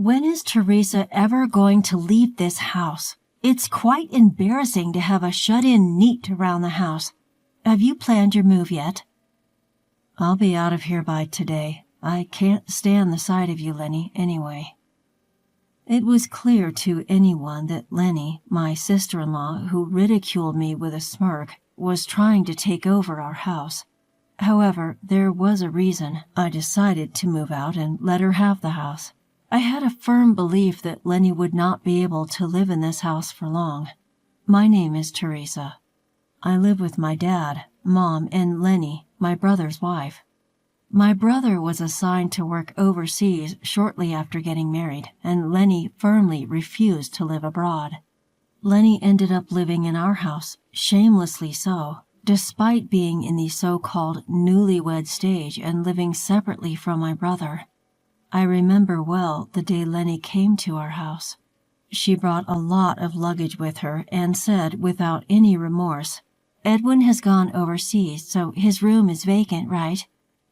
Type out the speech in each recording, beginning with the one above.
When is Teresa ever going to leave this house? It's quite embarrassing to have a shut-in neat around the house. Have you planned your move yet? I'll be out of here by today. I can't stand the sight of you, Lenny, anyway. It was clear to anyone that Lenny, my sister-in-law, who ridiculed me with a smirk, was trying to take over our house. However, there was a reason I decided to move out and let her have the house. I had a firm belief that Lenny would not be able to live in this house for long. My name is Teresa. I live with my dad, Mom, and Lenny, my brother's wife. My brother was assigned to work overseas shortly after getting married, and Lenny firmly refused to live abroad. Lenny ended up living in our house, shamelessly so, despite being in the so-called newlywed stage and living separately from my brother. I remember well the day Lenny came to our house. She brought a lot of luggage with her and said without any remorse, "Edwin has gone overseas, so his room is vacant, right?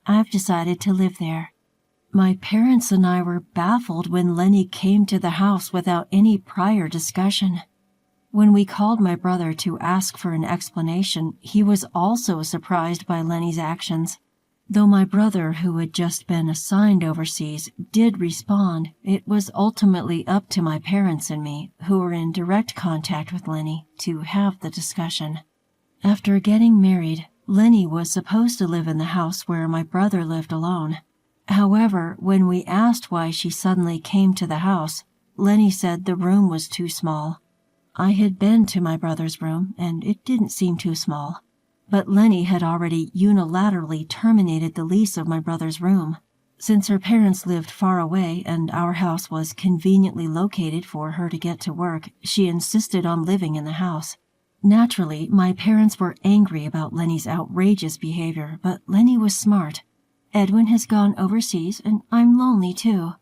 I've decided to live there." My parents and I were baffled when Lenny came to the house without any prior discussion. When we called my brother to ask for an explanation, he was also surprised by Lenny's actions. Though my brother, who had just been assigned overseas, did respond, it was ultimately up to my parents and me, who were in direct contact with Lenny, to have the discussion. After getting married, Lenny was supposed to live in the house where my brother lived alone. However, when we asked why she suddenly came to the house, Lenny said the room was too small. I had been to my brother's room, and it didn't seem too small. But Lenny had already unilaterally terminated the lease of my brother's room. Since her parents lived far away and our house was conveniently located for her to get to work, she insisted on living in the house. Naturally, my parents were angry about Lenny's outrageous behavior, but Lenny was smart. Edwin has gone overseas, and I'm lonely too.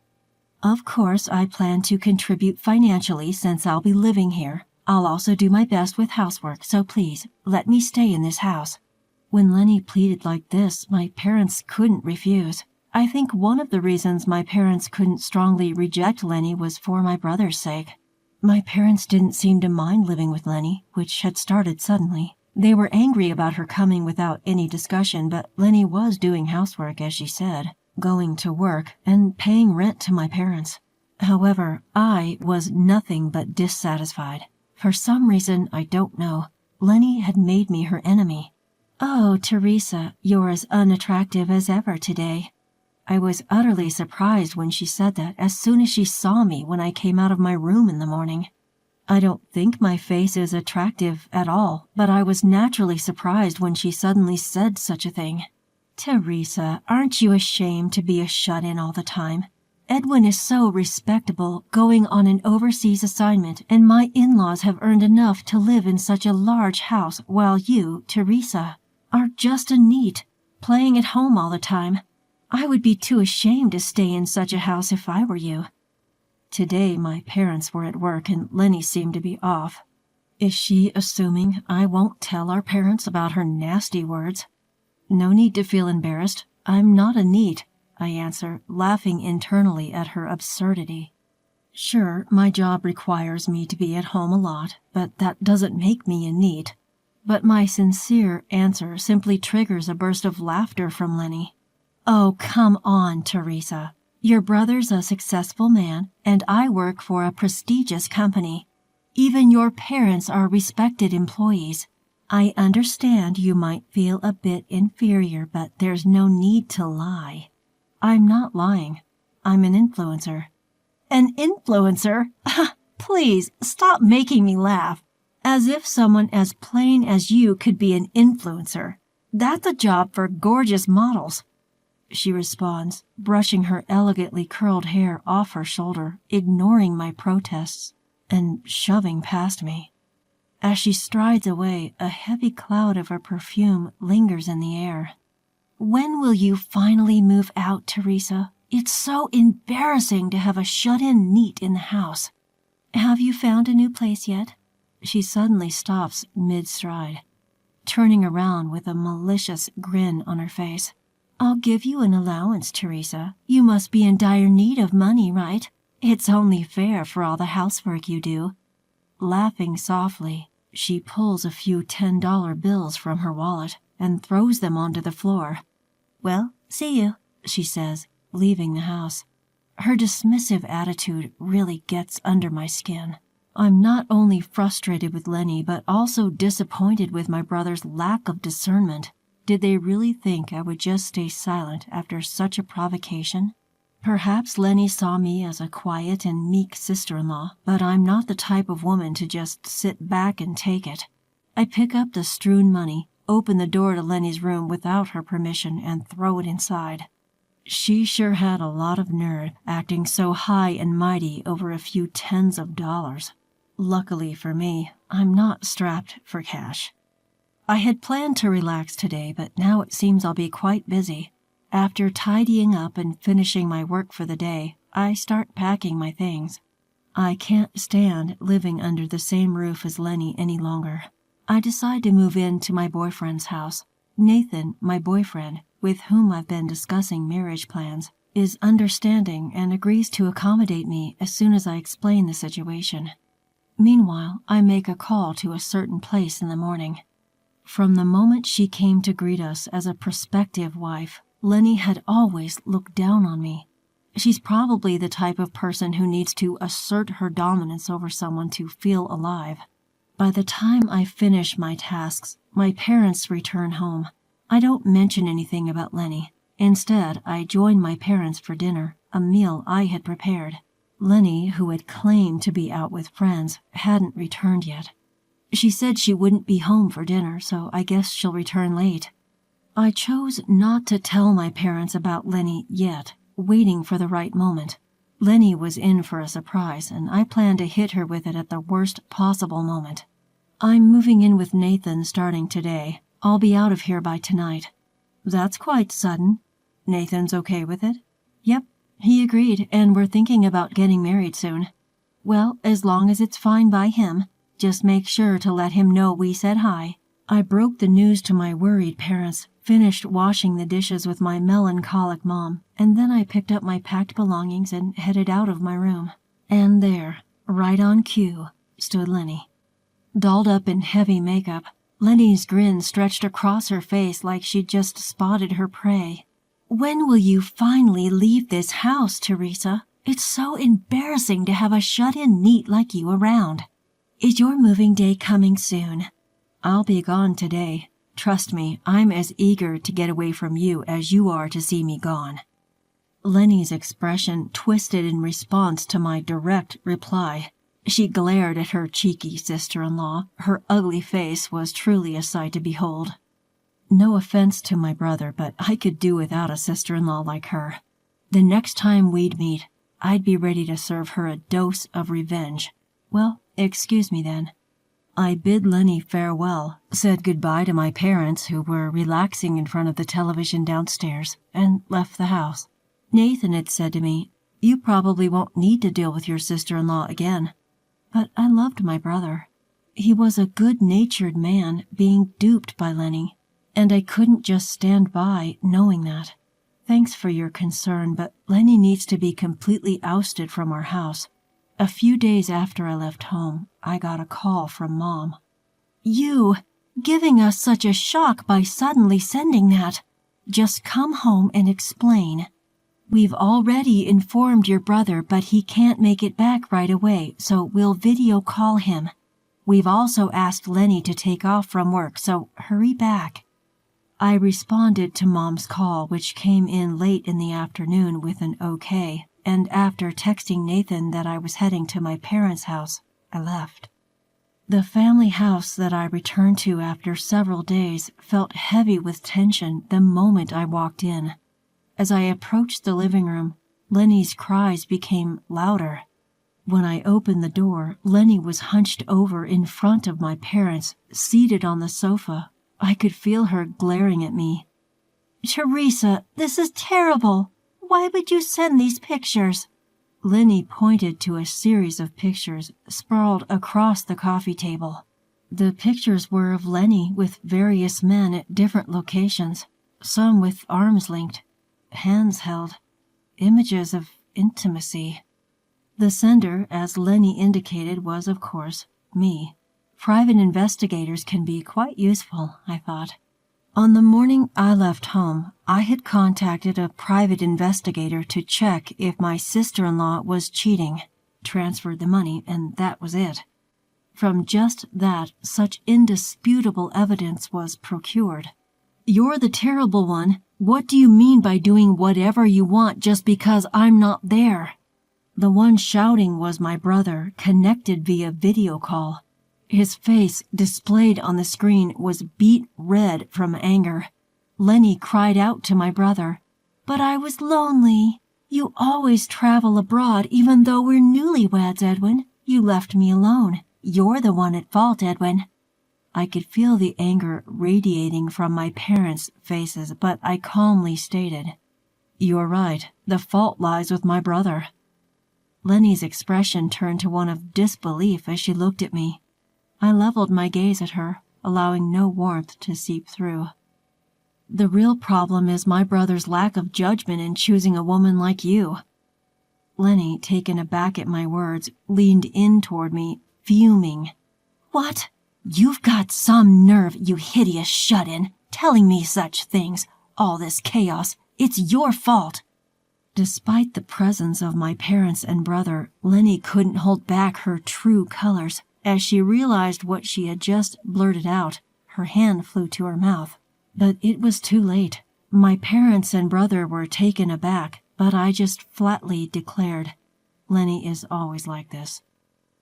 Of course, I plan to contribute financially since I'll be living here. I'll also do my best with housework, so please, let me stay in this house. When Lenny pleaded like this, my parents couldn't refuse. I think one of the reasons my parents couldn't strongly reject Lenny was for my brother's sake. My parents didn't seem to mind living with Lenny, which had started suddenly. They were angry about her coming without any discussion, but Lenny was doing housework, as she said, going to work, and paying rent to my parents. However, I was nothing but dissatisfied. For some reason, I don't know, Lenny had made me her enemy. "Oh, Teresa, you're as unattractive as ever today." I was utterly surprised when she said that as soon as she saw me when I came out of my room in the morning. I don't think my face is attractive at all, but I was naturally surprised when she suddenly said such a thing. "Teresa, aren't you ashamed to be a shut-in all the time? Edwin is so respectable, going on an overseas assignment, and my in-laws have earned enough to live in such a large house, while you, Teresa, are just a neat, playing at home all the time. I would be too ashamed to stay in such a house if I were you." Today my parents were at work and Lenny seemed to be off. Is she assuming I won't tell our parents about her nasty words? No need to feel embarrassed. I'm not a neat, I answer, laughing internally at her absurdity. Sure, my job requires me to be at home a lot, but that doesn't make me a neat. But my sincere answer simply triggers a burst of laughter from Lenny. "Oh, come on, Teresa. Your brother's a successful man, and I work for a prestigious company. Even your parents are respected employees. I understand you might feel a bit inferior, but there's no need to lie." "I'm not lying. I'm an influencer." "An influencer? Please, stop making me laugh. As if someone as plain as you could be an influencer. That's a job for gorgeous models." She responds, brushing her elegantly curled hair off her shoulder, ignoring my protests, and shoving past me. As she strides away, a heavy cloud of her perfume lingers in the air. "When will you finally move out, Teresa? It's so embarrassing to have a shut-in neat in the house. Have you found a new place yet?" She suddenly stops mid-stride, turning around with a malicious grin on her face. "I'll give you an allowance, Teresa. You must be in dire need of money, right? It's only fair for all the housework you do." Laughing softly, she pulls a few $10 bills from her wallet and throws them onto the floor. "Well, see you," she says, leaving the house. Her dismissive attitude really gets under my skin. I'm not only frustrated with Lenny, but also disappointed with my brother's lack of discernment. Did they really think I would just stay silent after such a provocation? Perhaps Lenny saw me as a quiet and meek sister-in-law, but I'm not the type of woman to just sit back and take it. I pick up the strewn money, open the door to Lenny's room without her permission, and throw it inside. She sure had a lot of nerve, acting so high and mighty over a few tens of dollars. Luckily for me, I'm not strapped for cash. I had planned to relax today, but now it seems I'll be quite busy. After tidying up and finishing my work for the day, I start packing my things. I can't stand living under the same roof as Lenny any longer. I decide to move in to my boyfriend's house. Nathan, my boyfriend, with whom I've been discussing marriage plans, is understanding and agrees to accommodate me as soon as I explain the situation. Meanwhile, I make a call to a certain place in the morning. From the moment she came to greet us as a prospective wife, Lenny had always looked down on me. She's probably the type of person who needs to assert her dominance over someone to feel alive. By the time I finish my tasks, my parents return home. I don't mention anything about Lenny. Instead, I join my parents for dinner, a meal I had prepared. Lenny, who had claimed to be out with friends, hadn't returned yet. She said she wouldn't be home for dinner, so I guess she'll return late. I chose not to tell my parents about Lenny yet, waiting for the right moment. Lenny was in for a surprise, and I planned to hit her with it at the worst possible moment. "I'm moving in with Nathan starting today. I'll be out of here by tonight." "That's quite sudden." "Nathan's okay with it?" "Yep, he agreed, and we're thinking about getting married soon." "Well, as long as it's fine by him. Just make sure to let him know we said hi." I broke the news to my worried parents, finished washing the dishes with my melancholic mom, and then I picked up my packed belongings and headed out of my room. And there, right on cue, stood Lenny. Dolled up in heavy makeup, Lenny's grin stretched across her face like she'd just spotted her prey. "When will you finally leave this house, Teresa? It's so embarrassing to have a shut-in neat like you around. Is your moving day coming soon?" "I'll be gone today. Trust me, I'm as eager to get away from you as you are to see me gone." Lenny's expression twisted in response to my direct reply. She glared at her cheeky sister-in-law. Her ugly face was truly a sight to behold. No offense to my brother, but I could do without a sister-in-law like her. The next time we'd meet, I'd be ready to serve her a dose of revenge. Well, excuse me then. I bid Lenny farewell, said goodbye to my parents who were relaxing in front of the television downstairs, and left the house. Nathan had said to me, "You probably won't need to deal with your sister-in-law again." But I loved my brother. He was a good-natured man being duped by Lenny, and I couldn't just stand by knowing that. Thanks for your concern, but Lenny needs to be completely ousted from our house. A few days after I left home, I got a call from Mom. "You, giving us such a shock by suddenly sending that. Just come home and explain. We've already informed your brother, but he can't make it back right away, so we'll video call him. We've also asked Lenny to take off from work, so hurry back." I responded to Mom's call, which came in late in the afternoon, with an okay, and after texting Nathan that I was heading to my parents' house, I left. The family house that I returned to after several days felt heavy with tension the moment I walked in. As I approached the living room, Lenny's cries became louder. When I opened the door, Lenny was hunched over in front of my parents, seated on the sofa. I could feel her glaring at me. "Teresa, this is terrible. Why would you send these pictures?" Lenny pointed to a series of pictures sprawled across the coffee table. The pictures were of Lenny with various men at different locations, some with arms linked, hands held, images of intimacy. The sender, as Lenny indicated, was, of course, me. Private investigators can be quite useful, I thought. On the morning I left home, I had contacted a private investigator to check if my sister-in-law was cheating, transferred the money, and that was it. From just that, such indisputable evidence was procured. "You're the terrible one. What do you mean by doing whatever you want just because I'm not there?" The one shouting was my brother, connected via video call. His face, displayed on the screen, was beet red from anger. Lenny cried out to my brother, "But I was lonely. You always travel abroad even though we're newlyweds, Edwin. You left me alone. You're the one at fault, Edwin." I could feel the anger radiating from my parents' faces, but I calmly stated, "You're right. The fault lies with my brother." Lenny's expression turned to one of disbelief as she looked at me. I leveled my gaze at her, allowing no warmth to seep through. "The real problem is my brother's lack of judgment in choosing a woman like you." Lenny, taken aback at my words, leaned in toward me, fuming. "What? You've got some nerve, you hideous shut-in, telling me such things. All this chaos. It's your fault." Despite the presence of my parents and brother, Lenny couldn't hold back her true colors. As she realized what she had just blurted out, her hand flew to her mouth. But it was too late. My parents and brother were taken aback, but I just flatly declared, "Lenny is always like this.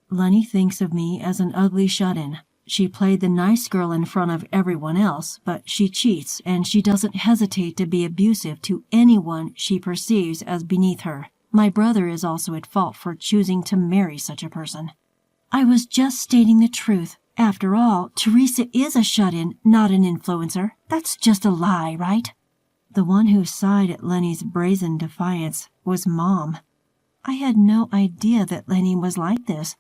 Lenny thinks of me as an ugly shut-in. She played the nice girl in front of everyone else, but she cheats and she doesn't hesitate to be abusive to anyone she perceives as beneath her. My brother is also at fault for choosing to marry such a person." "I was just stating the truth. After all, Teresa is a shut-in, not an influencer. That's just a lie, right?" The one who sighed at Lenny's brazen defiance was Mom. I had no idea that Lenny was like this.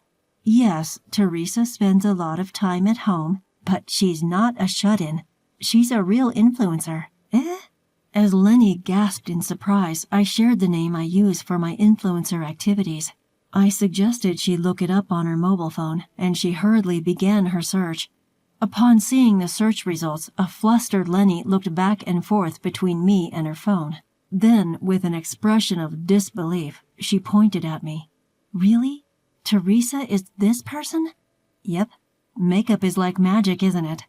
Yes, Teresa spends a lot of time at home, but she's not a shut-in. She's a real influencer. Eh? As Lenny gasped in surprise, I shared the name I use for my influencer activities. I suggested she look it up on her mobile phone, and she hurriedly began her search. Upon seeing the search results, a flustered Lenny looked back and forth between me and her phone. Then, with an expression of disbelief, she pointed at me. "Really? Teresa is this person?" "Yep. Makeup is like magic, isn't it?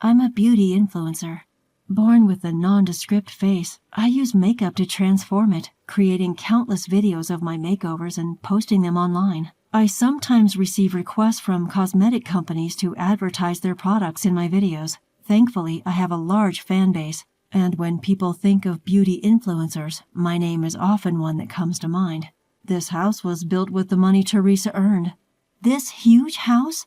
I'm a beauty influencer. Born with a nondescript face, I use makeup to transform it, creating countless videos of my makeovers and posting them online. I sometimes receive requests from cosmetic companies to advertise their products in my videos. Thankfully, I have a large fan base, and when people think of beauty influencers, my name is often one that comes to mind. This house was built with the money Teresa earned." "This huge house?"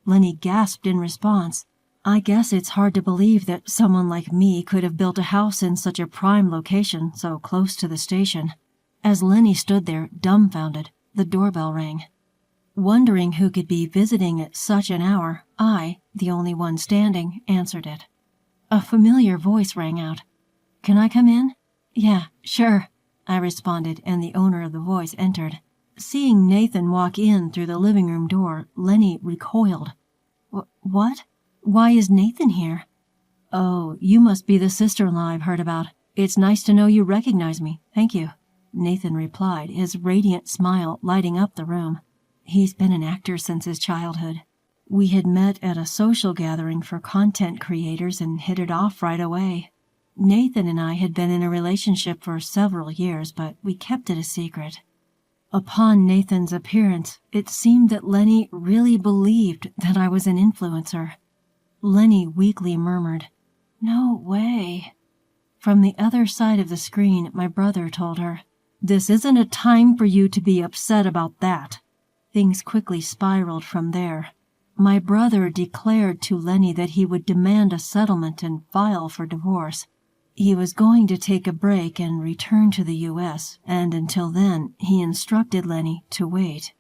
Lenny gasped in response. I guess it's hard to believe that someone like me could have built a house in such a prime location so close to the station. As Lenny stood there, dumbfounded, the doorbell rang. Wondering who could be visiting at such an hour, I, the only one standing, answered it. A familiar voice rang out. "Can I come in?" "Yeah, sure," I responded, and the owner of the voice entered. Seeing Nathan walk in through the living room door, Lenny recoiled. What? Why is Nathan here?" "Oh, you must be the sister-in-law I've heard about. It's nice to know you recognize me. Thank you," Nathan replied, his radiant smile lighting up the room. He's been an actor since his childhood. We had met at a social gathering for content creators and hit it off right away. Nathan and I had been in a relationship for several years, but we kept it a secret. Upon Nathan's appearance, it seemed that Lenny really believed that I was an influencer. Lenny weakly murmured, "No way." From the other side of the screen, my brother told her, "This isn't a time for you to be upset about that." Things quickly spiraled from there. My brother declared to Lenny that he would demand a settlement and file for divorce. He was going to take a break and return to the U.S., and until then, he instructed Lenny to wait.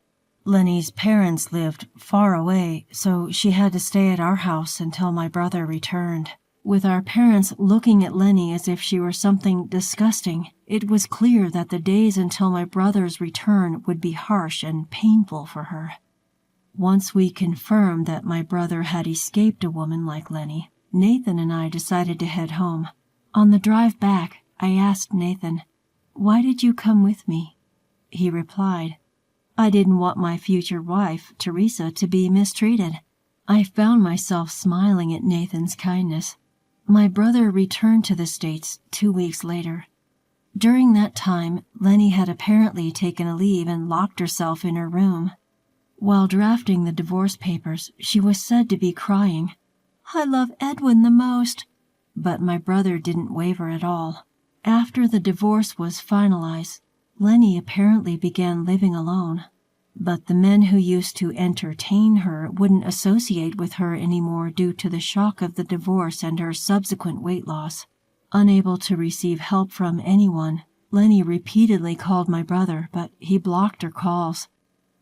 Lenny's parents lived far away, so she had to stay at our house until my brother returned. With our parents looking at Lenny as if she were something disgusting, it was clear that the days until my brother's return would be harsh and painful for her. Once we confirmed that my brother had escaped a woman like Lenny, Nathan and I decided to head home. On the drive back, I asked Nathan, "Why did you come with me?" He replied, "I didn't want my future wife, Teresa, to be mistreated." I found myself smiling at Nathan's kindness. My brother returned to the States 2 weeks later. During that time, Lenny had apparently taken a leave and locked herself in her room. While drafting the divorce papers, she was said to be crying, "I love Edwin the most." But my brother didn't waver at all. After the divorce was finalized, Lenny apparently began living alone. But the men who used to entertain her wouldn't associate with her anymore due to the shock of the divorce and her subsequent weight loss. Unable to receive help from anyone, Lenny repeatedly called my brother, but he blocked her calls.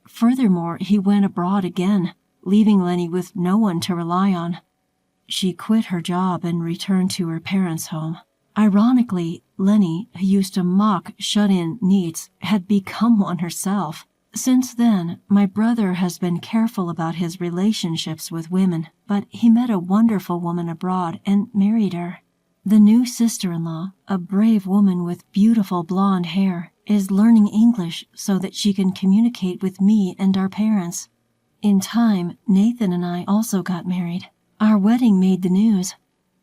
Furthermore, he went abroad again, leaving Lenny with no one to rely on. She quit her job and returned to her parents' home. Ironically, Lenny, who used to mock shut-in neets, had become one herself. Since then, my brother has been careful about his relationships with women, but he met a wonderful woman abroad and married her. The new sister-in-law, a brave woman with beautiful blonde hair, is learning English so that she can communicate with me and our parents. In time, Nathan and I also got married. Our wedding made the news.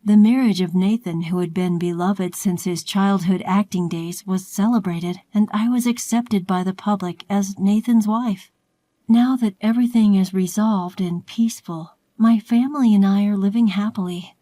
The marriage of Nathan, who had been beloved since his childhood acting days, was celebrated, and I was accepted by the public as Nathan's wife. Now that everything is resolved and peaceful, my family and I are living happily.